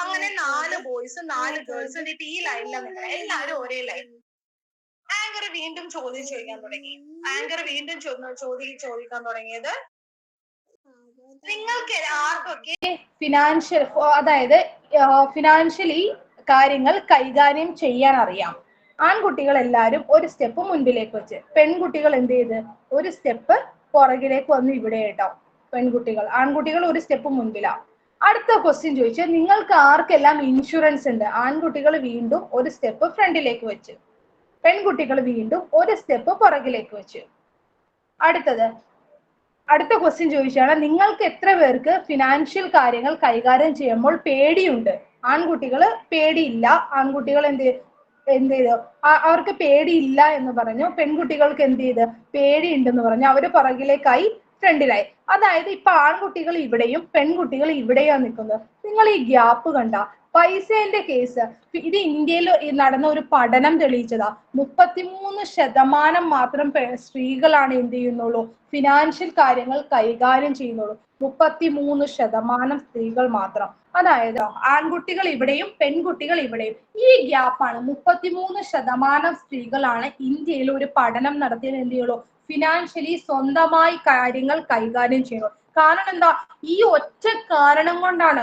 അങ്ങനെ 4 ബോയ്സും 4 ഗേൾസും എന്നിട്ട് ഈ ലൈനിലാണ് നിങ്ങൾ എല്ലാവരും ഒരേ ലൈൻ. ആങ്കർ വീണ്ടും ചോദിക്കാൻ തുടങ്ങി. ആങ്കർ വീണ്ടും ചോദിക്കാൻ തുടങ്ങിയത്, നിങ്ങൾക്ക് ആർക്കൊക്കെ ഫിനാൻഷ്യൽ, അതായത് ഫിനാൻഷ്യലി കാര്യങ്ങൾ കൈകാര്യം ചെയ്യാൻ അറിയാം? ആൺകുട്ടികൾ എല്ലാവരും ഒരു സ്റ്റെപ്പ് മുൻപിലേക്ക് വെച്ച്, പെൺകുട്ടികൾ എന്ത് ചെയ്ത് ഒരു സ്റ്റെപ്പ് പുറകിലേക്ക് വന്ന് ഇവിടെ കേട്ടോ. പെൺകുട്ടികൾ, ആൺകുട്ടികൾ ഒരു സ്റ്റെപ്പ് മുൻപിലാ. അടുത്ത ക്വസ്റ്റ്യൻ ചോദിച്ചാൽ നിങ്ങൾക്ക് ആർക്കെല്ലാം ഇൻഷുറൻസ് ഉണ്ട്? ആൺകുട്ടികൾ വീണ്ടും ഒരു സ്റ്റെപ്പ് ഫ്രണ്ടിലേക്ക് വെച്ച്, പെൺകുട്ടികൾ വീണ്ടും ഒരു സ്റ്റെപ്പ് പുറകിലേക്ക് വെച്ച്. അടുത്ത ക്വസ്റ്റ്യൻ ചോദിച്ചാണ് നിങ്ങൾക്ക് എത്ര പേർക്ക് ഫിനാൻഷ്യൽ കാര്യങ്ങൾ കൈകാര്യം ചെയ്യുമ്പോൾ പേടിയുണ്ട്? ആൺകുട്ടികൾ പേടിയില്ല, ആൺകുട്ടികൾ എന്ത് ചെയ്തു അവർക്ക് പേടിയില്ല എന്ന് പറഞ്ഞു. പെൺകുട്ടികൾക്ക് എന്ത് ചെയ്ത് പേടിയുണ്ടെന്ന് പറഞ്ഞു. അവര് പുറകിലേക്കായി, ഫ്രണ്ടിലായി. അതായത് ഇപ്പൊ ആൺകുട്ടികൾ ഇവിടെയും പെൺകുട്ടികൾ ഇവിടെയാണ് നിൽക്കുന്നത്. നിങ്ങൾ ഈ ഗ്യാപ്പ് കണ്ട? പൈസേന്റെ കേസ് ഇത് ഇന്ത്യയിൽ നടന്ന ഒരു പഠനം തെളിയിച്ചതാ. 33% മാത്രം സ്ത്രീകളാണ് എന്ത് ചെയ്യുന്നുള്ളൂ, ഫിനാൻഷ്യൽ കാര്യങ്ങൾ കൈകാര്യം ചെയ്യുന്നുള്ളൂ. 33% സ്ത്രീകൾ മാത്രം. അതായത് ആൺകുട്ടികൾ ഇവിടെയും പെൺകുട്ടികൾ ഇവിടെയും. ഈ ഗ്യാപ്പാണ്. 33% സ്ത്രീകളാണ് ഇന്ത്യയിൽ ഒരു പഠനം നടത്തിയത് എന്ത് ചെയ്യുള്ളൂ, ഫിനാൻഷ്യലി സ്വന്തമായി കാര്യങ്ങൾ കൈകാര്യം ചെയ്യുന്നു. കാരണം എന്താ? ഈ ഒറ്റ കാരണം കൊണ്ടാണ്